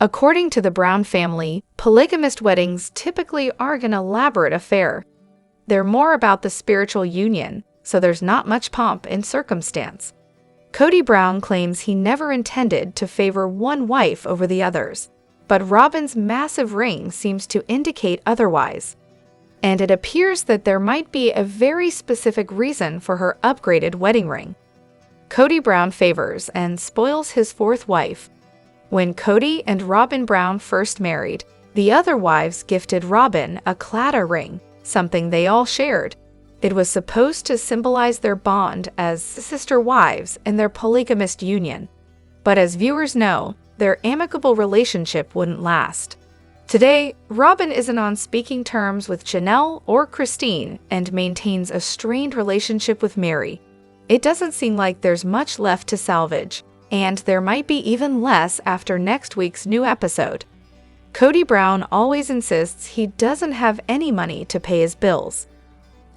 According to the Brown family, polygamist weddings typically aren't an elaborate affair. They're more about the spiritual union, so there's not much pomp and circumstance. Kody Brown claims he never intended to favor one wife over the others, but Robyn's massive ring seems to indicate otherwise. And it appears that there might be a very specific reason for her upgraded wedding ring. Kody Brown favors and spoils his fourth wife. When Kody and Robyn Brown first married, the other wives gifted Robyn a claddagh ring, something they all shared. It was supposed to symbolize their bond as sister wives in their polygamist union. But as viewers know, their amicable relationship wouldn't last. Today, Robyn isn't on speaking terms with Janelle or Christine and maintains a strained relationship with Meri. It doesn't seem like there's much left to salvage, and there might be even less after next week's new episode. Kody Brown always insists he doesn't have any money to pay his bills.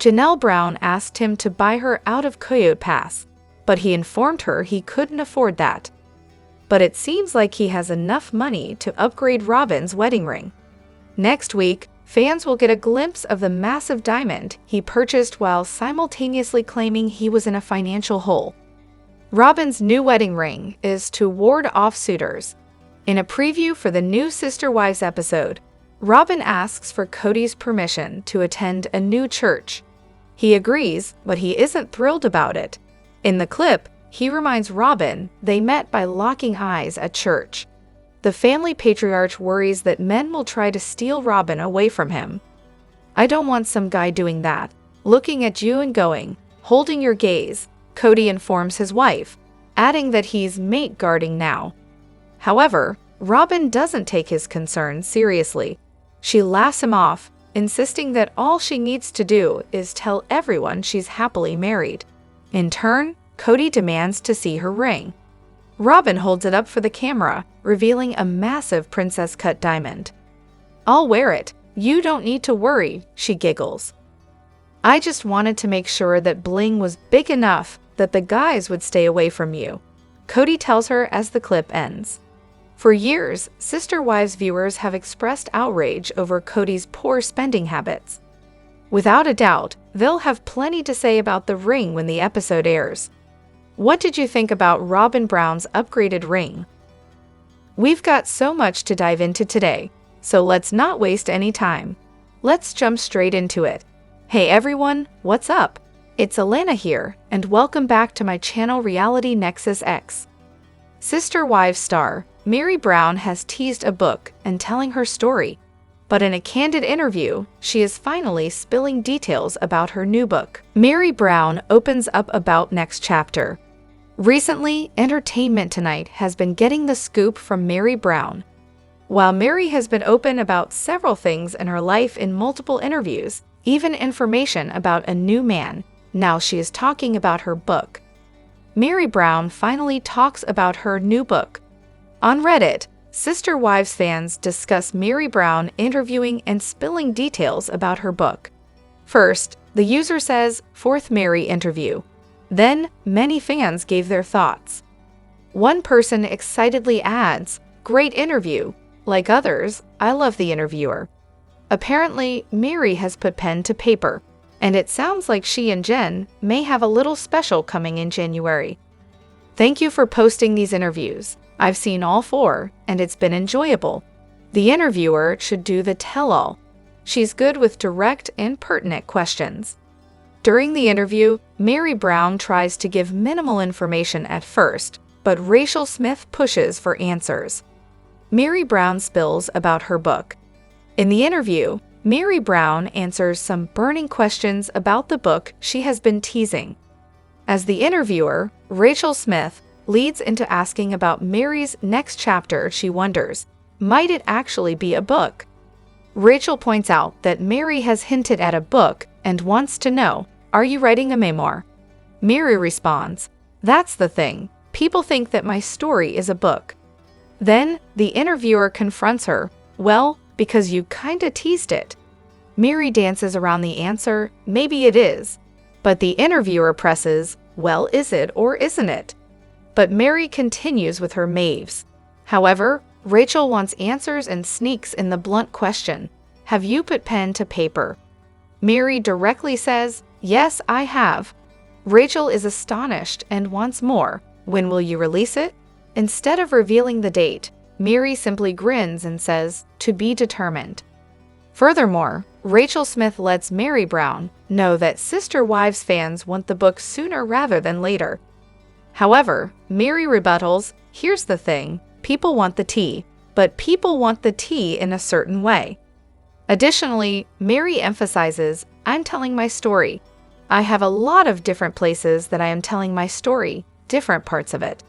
Janelle Brown asked him to buy her out of Coyote Pass, but he informed her he couldn't afford that. But it seems like he has enough money to upgrade Robyn's wedding ring. Next week, fans will get a glimpse of the massive diamond he purchased while simultaneously claiming he was in a financial hole. Robyn's new wedding ring is to ward off suitors. In a preview for the new Sister Wives episode, Robyn asks for Kody's permission to attend a new church. He agrees, but he isn't thrilled about it. In the clip, he reminds Robyn they met by locking eyes at church. The family patriarch worries that men will try to steal Robyn away from him. "I don't want some guy doing that, looking at you and going, holding your gaze," Kody informs his wife, adding that he's mate guarding now. However, Robyn doesn't take his concerns seriously. She laughs him off, insisting that all she needs to do is tell everyone she's happily married. In turn, Kody demands to see her ring. Robyn holds it up for the camera, revealing a massive princess-cut diamond. "I'll wear it. You don't need to worry," she giggles. "I just wanted to make sure that bling was big enough that the guys would stay away from you," Kody tells her as the clip ends. For years, Sister Wives viewers have expressed outrage over Kody's poor spending habits. Without a doubt, they'll have plenty to say about the ring when the episode airs. What did you think about Robyn Brown's upgraded ring? We've got so much to dive into today, so let's not waste any time. Let's jump straight into it. Hey everyone, what's up? It's Elena here, and welcome back to my channel Reality Nexus X. Sister Wives star Meri Brown has teased a book and telling her story, but in a candid interview, she is finally spilling details about her new book. Meri Brown opens up about next chapter. Recently, Entertainment Tonight has been getting the scoop from Meri Brown. While Meri has been open about several things in her life in multiple interviews, even information about a new man, now she is talking about her book. Meri Brown finally talks about her new book. On Reddit, Sister Wives fans discuss Meri Brown interviewing and spilling details about her book. First, the user says, "4th Meri interview." Then, many fans gave their thoughts. One person excitedly adds, "Great interview. Like others, I love the interviewer." Apparently, Meri has put pen to paper, and it sounds like she and Jen may have a little special coming in January. "Thank you for posting these interviews. I've seen all 4, and it's been enjoyable. The interviewer should do the tell-all. She's good with direct and pertinent questions." During the interview, Meri Brown tries to give minimal information at first, but Rachel Smith pushes for answers. Meri Brown spills about her book. In the interview, Meri Brown answers some burning questions about the book she has been teasing. As the interviewer, Rachel Smith leads into asking about Meri's next chapter. She wonders, might it actually be a book? Rachel points out that Meri has hinted at a book and wants to know, "Are you writing a memoir?" Meri responds, "That's the thing. People think that my story is a book." Then, the interviewer confronts her, "Well, because you kinda teased it." Meri dances around the answer, "Maybe it is." But the interviewer presses, "Well, is it or isn't it?" But Meri continues with her maves. However, Rachel wants answers and sneaks in the blunt question, "Have you put pen to paper?" Meri directly says, "Yes, I have." Rachel is astonished and wants more. "When will you release it?" Instead of revealing the date, Meri simply grins and says, "To be determined." Furthermore, Rachel Smith lets Meri Brown know that Sister Wives fans want the book sooner rather than later. However, Meri rebuttals, "Here's the thing, people want the tea, but people want the tea in a certain way." Additionally, Meri emphasizes, "I'm telling my story. I have a lot of different places that I am telling my story, different parts of it.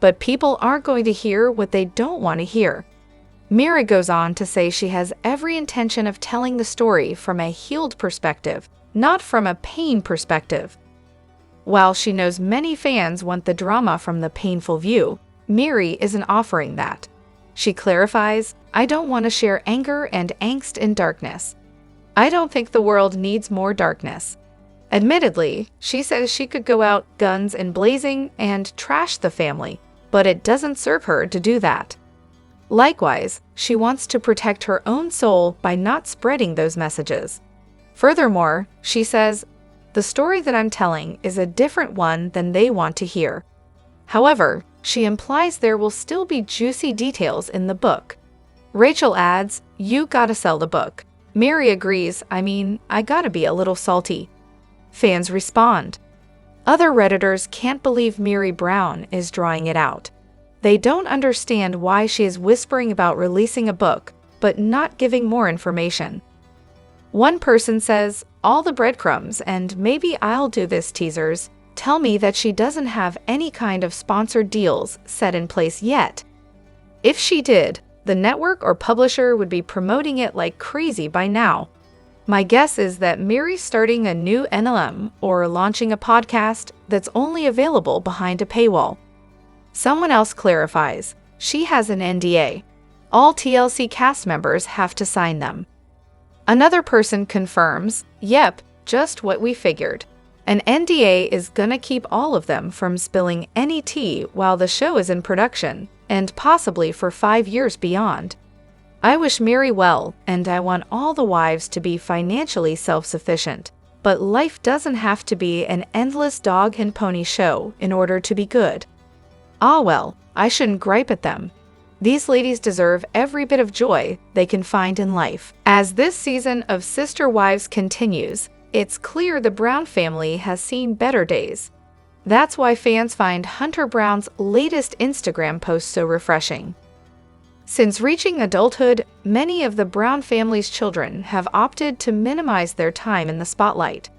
But people aren't going to hear what they don't want to hear." Meri goes on to say she has every intention of telling the story from a healed perspective, not from a pain perspective. While she knows many fans want the drama from the painful view, Meri isn't offering that. She clarifies, "I don't want to share anger and angst and darkness. I don't think the world needs more darkness." Admittedly, she says she could go out guns and blazing and trash the family, but it doesn't serve her to do that. Likewise, she wants to protect her own soul by not spreading those messages. Furthermore, she says, "The story that I'm telling is a different one than they want to hear." However, she implies there will still be juicy details in the book. Rachel adds, "You gotta sell the book." Meri agrees, I gotta be a little salty." Fans respond. Other Redditors can't believe Meri Brown is drawing it out. They don't understand why she is whispering about releasing a book, but not giving more information. One person says, "All the breadcrumbs and maybe I'll do this teasers tell me that she doesn't have any kind of sponsored deals set in place yet. If she did, the network or publisher would be promoting it like crazy by now. My guess is that Meri's starting a new NLM or launching a podcast that's only available behind a paywall." Someone else clarifies, "She has an NDA. All TLC cast members have to sign them." Another person confirms, "Yep, just what we figured. An NDA is gonna keep all of them from spilling any tea while the show is in production, and possibly for 5 years beyond. I wish Meri well, and I want all the wives to be financially self-sufficient, but life doesn't have to be an endless dog and pony show in order to be good. Ah well, I shouldn't gripe at them. These ladies deserve every bit of joy they can find in life." As this season of Sister Wives continues, it's clear the Brown family has seen better days. That's why fans find Hunter Brown's latest Instagram post so refreshing. Since reaching adulthood, many of the Brown family's children have opted to minimize their time in the spotlight.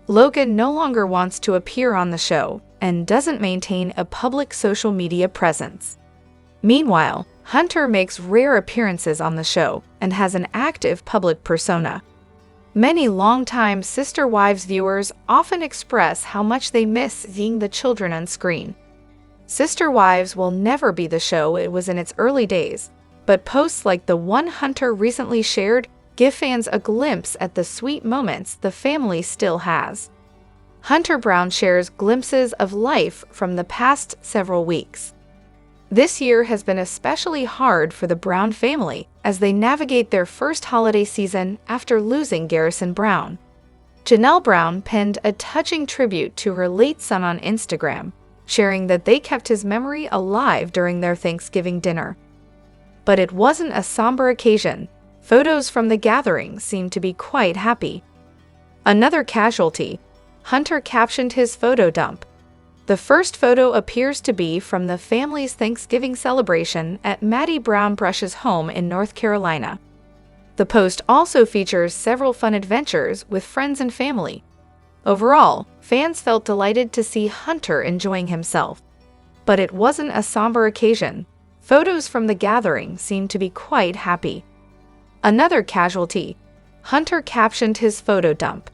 Logan no longer wants to appear on the show and doesn't maintain a public social media presence. Meanwhile, Hunter makes rare appearances on the show and has an active public persona. Many longtime Sister Wives viewers often express how much they miss seeing the children on screen. Sister Wives will never be the show it was in its early days, but posts like the one Hunter recently shared give fans a glimpse at the sweet moments the family still has. Hunter Brown shares glimpses of life from the past several weeks. This year has been especially hard for the Brown family as they navigate their first holiday season after losing Garrison Brown. Janelle Brown penned a touching tribute to her late son on Instagram, sharing that they kept his memory alive during their Thanksgiving dinner. But it wasn't a somber occasion. Photos from the gathering seemed to be quite happy. Another casualty. Hunter captioned his photo dump. The first photo appears to be from the family's Thanksgiving celebration at Maddie Brown Brush's home in North Carolina. The post also features several fun adventures with friends and family. Overall, fans felt delighted to see Hunter enjoying himself. But it wasn't a somber occasion. Photos from the gathering seemed to be quite happy. Another casualty. Hunter captioned his photo dump.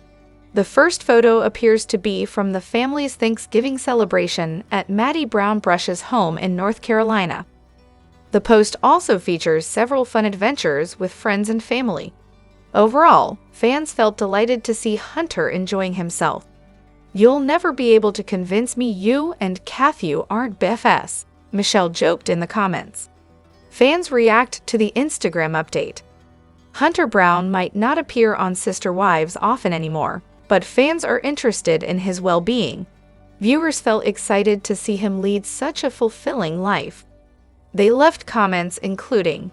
The first photo appears to be from the family's Thanksgiving celebration at Maddie Brown Brush's home in North Carolina. The post also features several fun adventures with friends and family. Overall, fans felt delighted to see Hunter enjoying himself. "You'll never be able to convince me you and Cathy aren't BFFs," Michelle joked in the comments. Fans react to the Instagram update. Hunter Brown might not appear on Sister Wives often anymore, but fans are interested in his well-being. Viewers felt excited to see him lead such a fulfilling life. They left comments including,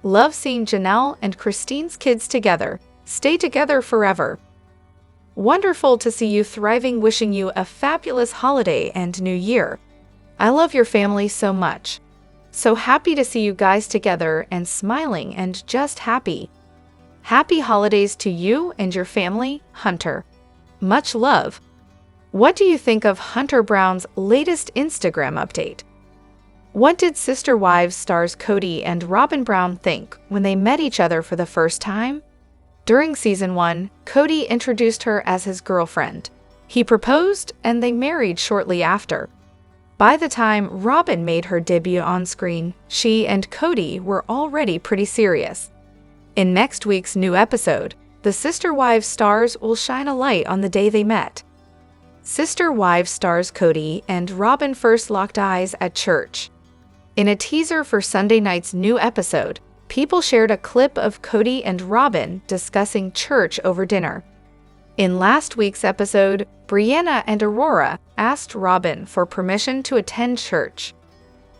"Love seeing Janelle and Christine's kids together. Stay together forever. Wonderful to see you thriving, wishing you a fabulous holiday and new year. I love your family so much. So happy to see you guys together and smiling and just happy. Happy holidays to you and your family, Hunter. Much love." What do you think of Hunter Brown's latest Instagram update? What did Sister Wives stars Kody and Robyn Brown think when they met each other for the first time? During season 1, Kody introduced her as his girlfriend. He proposed and they married shortly after. By the time Robyn made her debut on screen, she and Kody were already pretty serious. In next week's new episode, the Sister Wives stars will shine a light on the day they met. Sister Wives stars Kody and Robyn first locked eyes at church. In a teaser for Sunday night's new episode, people shared a clip of Kody and Robyn discussing church over dinner. In last week's episode, Brianna and Aurora asked Robyn for permission to attend church.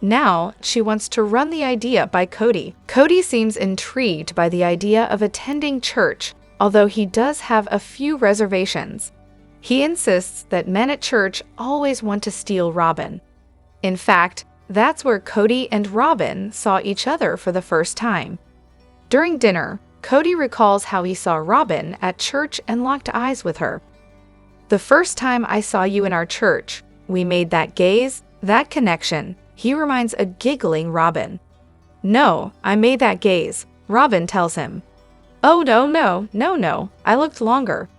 Now, she wants to run the idea by Kody. Kody seems intrigued by the idea of attending church, although he does have a few reservations. He insists that men at church always want to steal Robyn. In fact, that's where Kody and Robyn saw each other for the first time. During dinner, Kody recalls how he saw Robyn at church and locked eyes with her. "The first time I saw you in our church, we made that gaze, that connection," he reminds a giggling Robyn. "No, I made that gaze," Robyn tells him. "Oh no, I looked longer.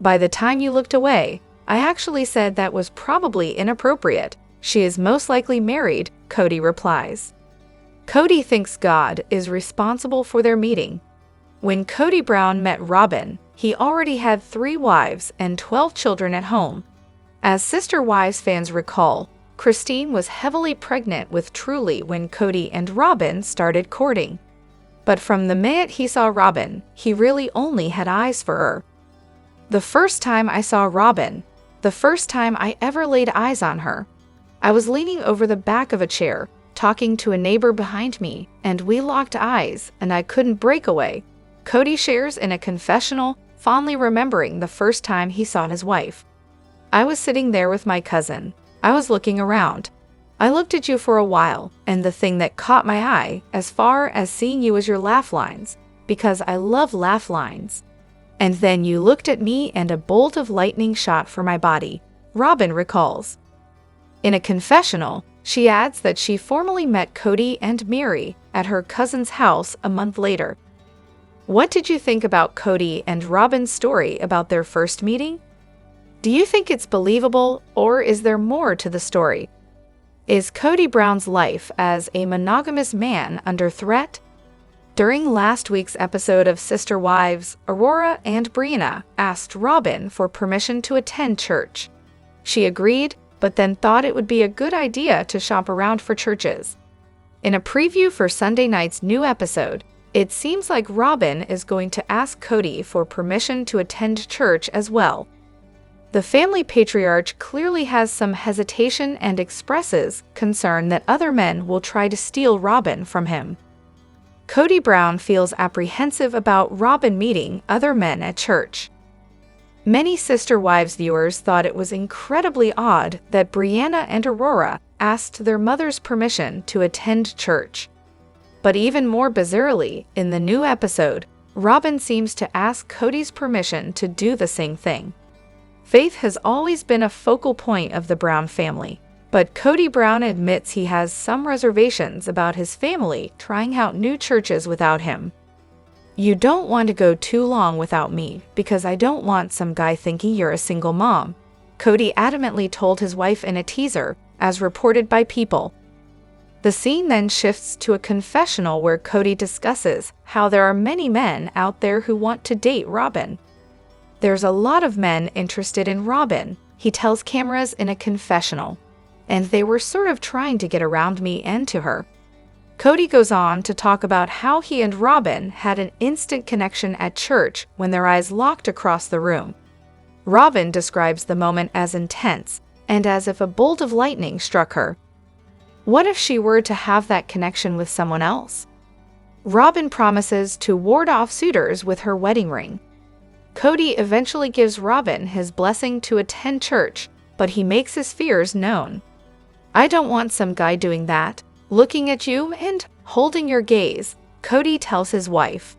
By the time you looked away, I actually said that was probably inappropriate. She is most likely married," Kody replies. Kody thinks God is responsible for their meeting. When Kody Brown met Robyn, he already had 3 wives and 12 children at home. As Sister Wives fans recall, Christine was heavily pregnant with Truly when Kody and Robyn started courting. But from the minute he saw Robyn, he really only had eyes for her. "The first time I saw Robyn, the first time I ever laid eyes on her, I was leaning over the back of a chair, talking to a neighbor behind me, and we locked eyes, and I couldn't break away," Kody shares in a confessional, fondly remembering the first time he saw his wife. "I was sitting there with my cousin. I was looking around. I looked at you for a while, and the thing that caught my eye, as far as seeing you, was your laugh lines, because I love laugh lines. And then you looked at me and a bolt of lightning shot for my body," Robyn recalls. In a confessional, she adds that she formally met Kody and Meri at her cousin's house a month later. What did you think about Kody and Robyn's story about their first meeting? Do you think it's believable, or is there more to the story? Is Kody Brown's life as a monogamous man under threat? During last week's episode of Sister Wives, Aurora and Brianna asked Robyn for permission to attend church. She agreed, but then thought it would be a good idea to shop around for churches. In a preview for Sunday night's new episode, it seems like Robyn is going to ask Kody for permission to attend church as well. The family patriarch clearly has some hesitation and expresses concern that other men will try to steal Robyn from him. Kody Brown feels apprehensive about Robyn meeting other men at church. Many Sister Wives viewers thought it was incredibly odd that Brianna and Aurora asked their mother's permission to attend church. But even more bizarrely, in the new episode, Robyn seems to ask Kody's permission to do the same thing. Faith has always been a focal point of the Brown family, but Kody Brown admits he has some reservations about his family trying out new churches without him. "You don't want to go too long without me because I don't want some guy thinking you're a single mom," Kody adamantly told his wife in a teaser, as reported by People. The scene then shifts to a confessional where Kody discusses how there are many men out there who want to date Robyn. "There's a lot of men interested in Robyn," he tells cameras in a confessional, "and they were sort of trying to get around me and to her." Kody goes on to talk about how he and Robyn had an instant connection at church when their eyes locked across the room. Robyn describes the moment as intense and as if a bolt of lightning struck her. What if she were to have that connection with someone else? Robyn promises to ward off suitors with her wedding ring. Kody eventually gives Robyn his blessing to attend church, but he makes his fears known. "I don't want some guy doing that, looking at you and holding your gaze," Kody tells his wife.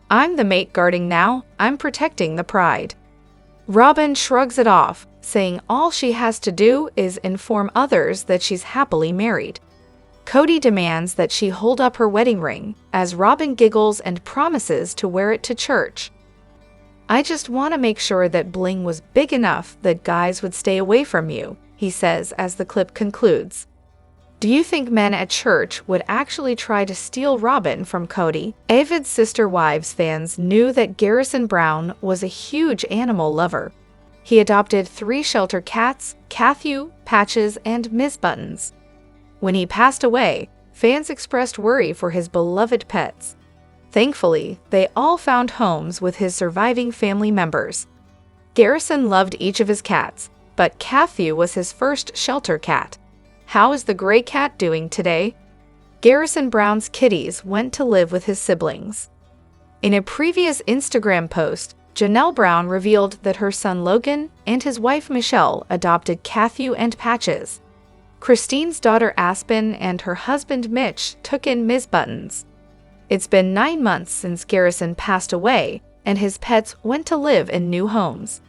"I'm the mate guarding now, I'm protecting the pride." Robyn shrugs it off, saying all she has to do is inform others that she's happily married. Kody demands that she hold up her wedding ring, as Robyn giggles and promises to wear it to church. "I just want to make sure that bling was big enough that guys would stay away from you," he says as the clip concludes. Do you think men at church would actually try to steal Robyn from Kody? Avid Sister Wives fans knew that Garrison Brown was a huge animal lover. He adopted 3 shelter cats, Cathew, Patches, and Miss Buttons. When he passed away, fans expressed worry for his beloved pets. Thankfully, they all found homes with his surviving family members. Garrison loved each of his cats, but Cathew was his first shelter cat. How is the gray cat doing today? Garrison Brown's kitties went to live with his siblings. In a previous Instagram post, Janelle Brown revealed that her son Logan and his wife Michelle adopted Cathew and Patches. Christine's daughter Aspen and her husband Mitch took in Miss Buttons. It's been 9 months since Garrison passed away, and his pets went to live in new homes.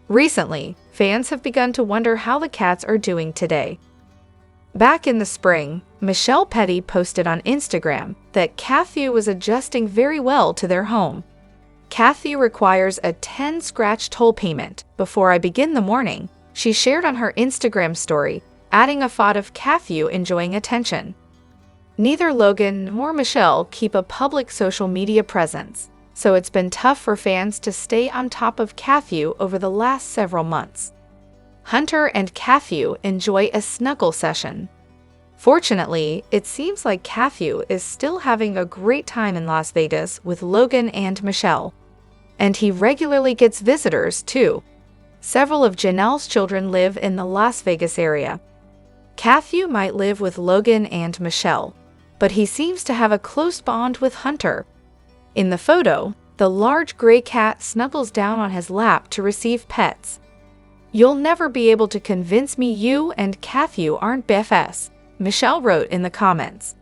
Recently, fans have begun to wonder how the cats are doing today. Back in the spring, Michelle Petty posted on Instagram that Cathew was adjusting very well to their home. "Cathew requires a 10 scratch toll payment before I begin the morning," she shared on her Instagram story, adding a thought of Cathew enjoying attention. Neither Logan nor Michelle keep a public social media presence, so it's been tough for fans to stay on top of Cathew over the last several months. Hunter and Cathew enjoy a snuggle session. Fortunately, it seems like Cathew is still having a great time in Las Vegas with Logan and Michelle. And he regularly gets visitors, too. Several of Janelle's children live in the Las Vegas area. Cathew might live with Logan and Michelle, but he seems to have a close bond with Hunter. In the photo, the large gray cat snuggles down on his lap to receive pets. "You'll never be able to convince me you and Cathew aren't BFFs," Michelle wrote in the comments.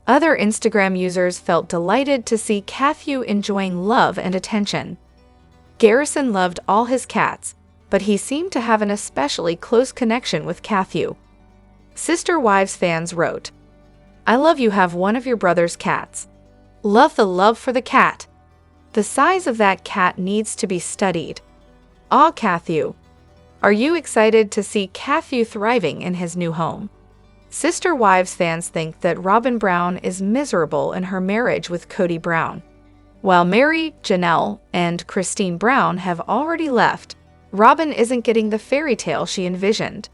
Other Instagram users felt delighted to see Cathew enjoying love and attention. Garrison loved all his cats, but he seemed to have an especially close connection with Cathew. Sister Wives fans wrote, "I love you have one of your brother's cats. Love the love for the cat. The size of that cat needs to be studied. Aw, Cathew. Are you excited to see Cathew thriving in his new home?" Sister Wives fans think that Robyn Brown is miserable in her marriage with Kody Brown. While Meri, Janelle, and Christine Brown have already left, Robyn isn't getting the fairy tale she envisioned.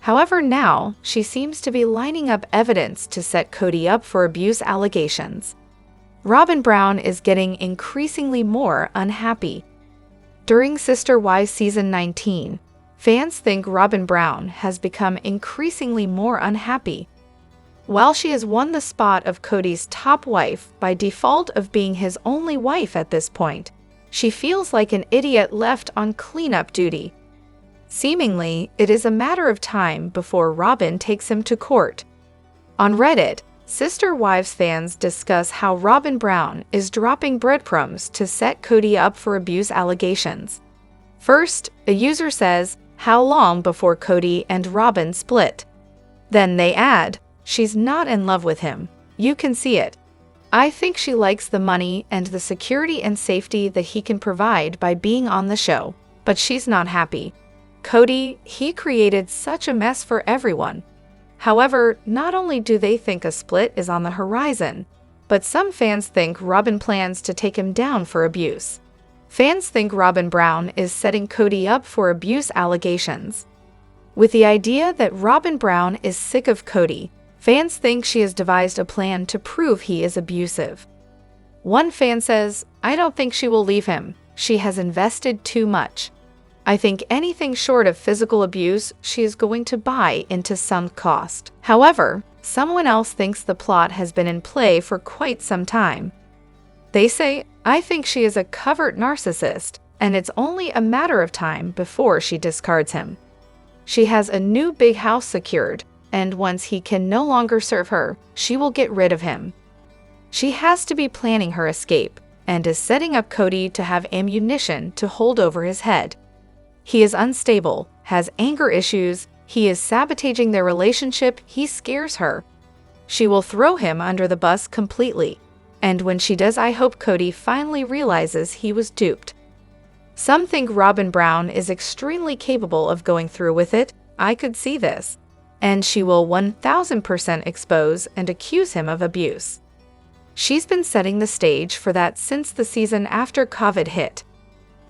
However, now she seems to be lining up evidence to set Kody up for abuse allegations. Robyn Brown is getting increasingly more unhappy. During Sister Wives Season 19, fans think Robyn Brown has become increasingly more unhappy. While she has won the spot of Kody's top wife by default of being his only wife at this point, she feels like an idiot left on cleanup duty. Seemingly, it is a matter of time before Robyn takes him to court. On Reddit, Sister Wives fans discuss how Robyn Brown is dropping breadcrumbs to set Kody up for abuse allegations. First, a user says, "How long before Kody and Robyn split?" Then they add, "She's not in love with him. You can see it. I think she likes the money and the security and safety that he can provide by being on the show, but she's not happy. Kody, he created such a mess for everyone." However, not only do they think a split is on the horizon, but some fans think Robyn plans to take him down for abuse. Fans think Robyn Brown is setting Kody up for abuse allegations. With the idea that Robyn Brown is sick of Kody, Fans think she has devised a plan to prove he is abusive. One fan says, "I don't think she will leave him. She has invested too much. I think anything short of physical abuse she is going to buy into sunk cost." However, someone else thinks the plot has been in play for quite some time. They say, "I think she is a covert narcissist, and it's only a matter of time before she discards him. She has a new big house secured, and once he can no longer serve her, she will get rid of him. She has to be planning her escape, and is setting up Kody to have ammunition to hold over his head. He is unstable, has anger issues, he is sabotaging their relationship, he scares her. She will throw him under the bus completely, and when she does, I hope Kody finally realizes he was duped." Some think Robyn Brown is extremely capable of going through with it. I could see this. And she will 1000% expose and accuse him of abuse. She's been setting the stage for that since the season after COVID hit.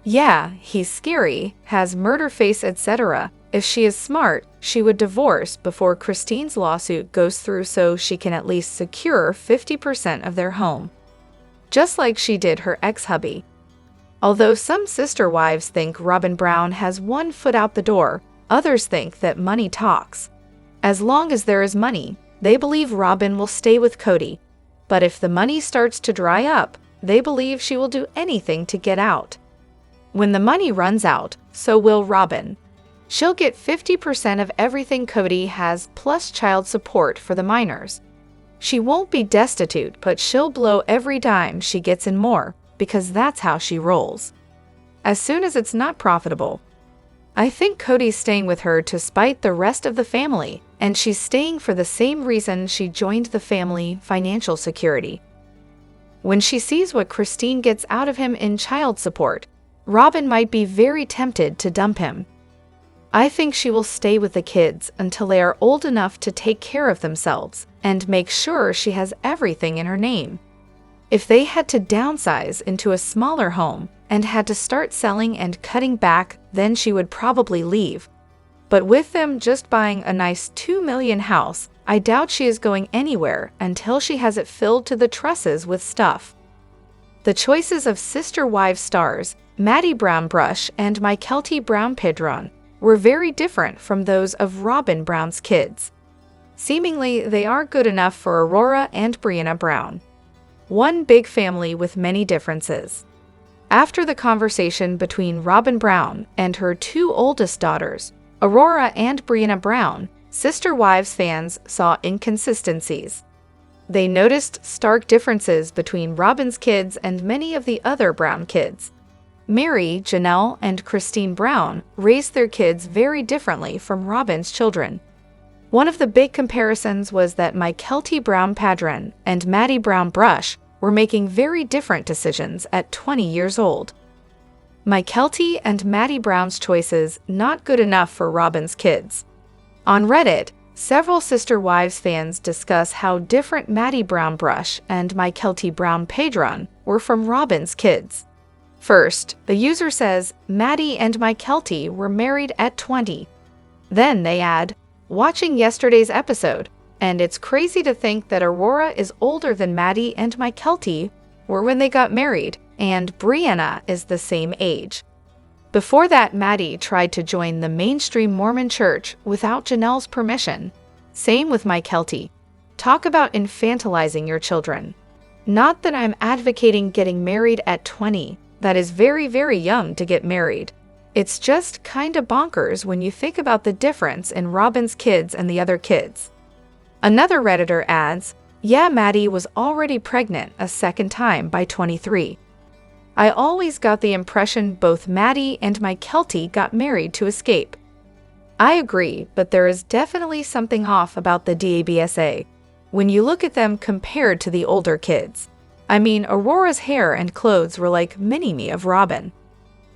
Yeah, he's scary, has murder face, etc. If she is smart, she would divorce before Christine's lawsuit goes through so she can at least secure 50% of their home. Just like she did her ex-hubby. Although some sister wives think Robyn Brown has one foot out the door, others think that money talks. As long as there is money, they believe Robyn will stay with Kody. But if the money starts to dry up, they believe she will do anything to get out. When the money runs out, so will Robyn. She'll get 50% of everything Kody has plus child support for the minors. She won't be destitute, but she'll blow every dime she gets and more, because that's how she rolls. As soon as it's not profitable. I think Kody's staying with her to spite the rest of the family, and she's staying for the same reason she joined the family: financial security. When she sees what Christine gets out of him in child support, Robyn might be very tempted to dump him. I think she will stay with the kids until they are old enough to take care of themselves and make sure she has everything in her name. If they had to downsize into a smaller home and had to start selling and cutting back, then she would probably leave. But with them just buying a nice $2 million house, I doubt she is going anywhere until she has it filled to the trusses with stuff. The choices of sister wives stars, Maddie Brown Brush and Mykelti Brown Pedron, were very different from those of Robyn Brown's kids. Seemingly, they are good enough for Aurora and Brianna Brown. One big family with many differences. After the conversation between Robyn Brown and her two oldest daughters, Aurora and Brianna Brown, sister wives fans saw inconsistencies. They noticed stark differences between Robyn's kids and many of the other Brown kids. Meri, Janelle, and Christine Brown raised their kids very differently from Robyn's children. One of the big comparisons was that Mykelti Brown Pedron and Maddie Brown Brush were making very different decisions at 20 years old. Mykelti and Maddie Brown's choices not good enough for Robyn's kids. On Reddit, several sister wives fans discuss how different Maddie Brown Brush and Mykelti Brown Pedron were from Robyn's kids. First, the user says Maddie and Mykelti were married at 20. Then they add, "Watching yesterday's episode, and it's crazy to think that Aurora is older than Maddie and Mykelti were when they got married, and Brianna is the same age." Before that, Maddie tried to join the mainstream Mormon church without Janelle's permission. Same with Mykelti. Talk about infantilizing your children. Not that I'm advocating getting married at 20. That is very, very young to get married. It's just kinda bonkers when you think about the difference in Robyn's kids and the other kids. Another Redditor adds, "Yeah, Maddie was already pregnant a second time by 23. I always got the impression both Maddie and Mykelti got married to escape." I agree, but there is definitely something off about the DABSA when you look at them compared to the older kids. I mean, Aurora's hair and clothes were like mini-me of Robyn.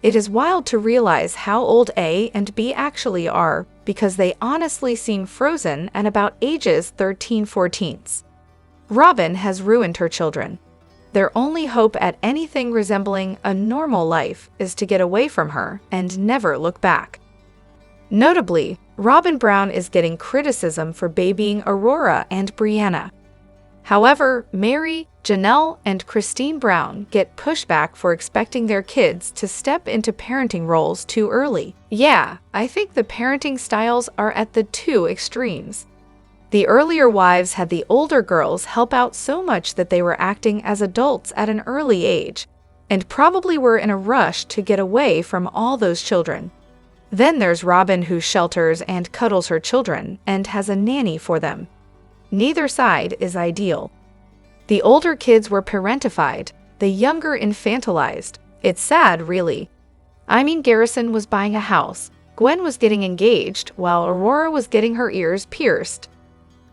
It is wild to realize how old A and B actually are, because they honestly seem frozen at about ages 13-14. Robyn has ruined her children. Their only hope at anything resembling a normal life is to get away from her and never look back. Notably, Robyn Brown is getting criticism for babying Aurora and Brianna. However, Meri, Janelle, and Christine Brown get pushback for expecting their kids to step into parenting roles too early. Yeah, I think the parenting styles are at the two extremes. The earlier wives had the older girls help out so much that they were acting as adults at an early age, and probably were in a rush to get away from all those children. Then there's Robyn, who shelters and cuddles her children and has a nanny for them. Neither side is ideal. The older kids were parentified, the younger infantilized. It's sad, really. I mean, Garrison was buying a house, Gwen was getting engaged, while Aurora was getting her ears pierced.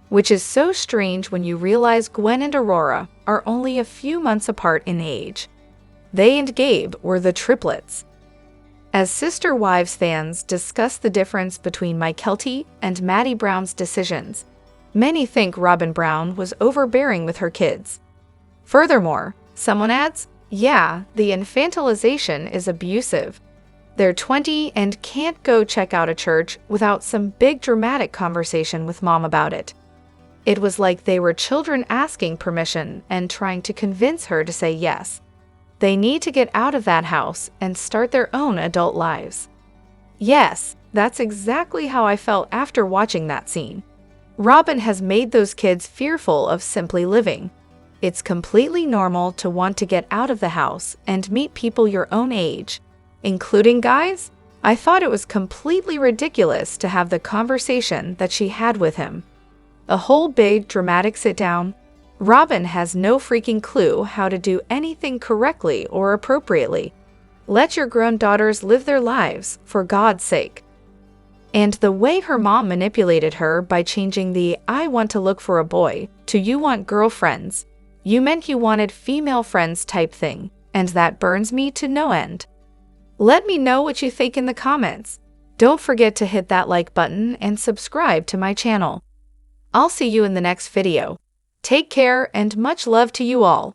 Which is so strange when you realize Gwen and Aurora are only a few months apart in age. They and Gabe were the triplets. As Sister Wives fans discuss the difference between Mykelti and Maddie Brown's decisions, many think Robyn Brown was overbearing with her kids. Furthermore, someone adds, yeah, the infantilization is abusive. They're 20 and can't go check out a church without some big dramatic conversation with mom about it. It was like they were children asking permission and trying to convince her to say yes. They need to get out of that house and start their own adult lives. Yes, that's exactly how I felt after watching that scene. Robyn has made those kids fearful of simply living. It's completely normal to want to get out of the house and meet people your own age, including guys. I thought it was completely ridiculous to have the conversation that she had with him. A whole big dramatic sit-down. Robyn has no freaking clue how to do anything correctly or appropriately. Let your grown daughters live their lives, for God's sake. And the way her mom manipulated her by changing the "I want to look for a boy" to "you want girlfriends." You meant you wanted female friends type thing, and that burns me to no end. Let me know what you think in the comments. Don't forget to hit that like button and subscribe to my channel. I'll see you in the next video. Take care and much love to you all.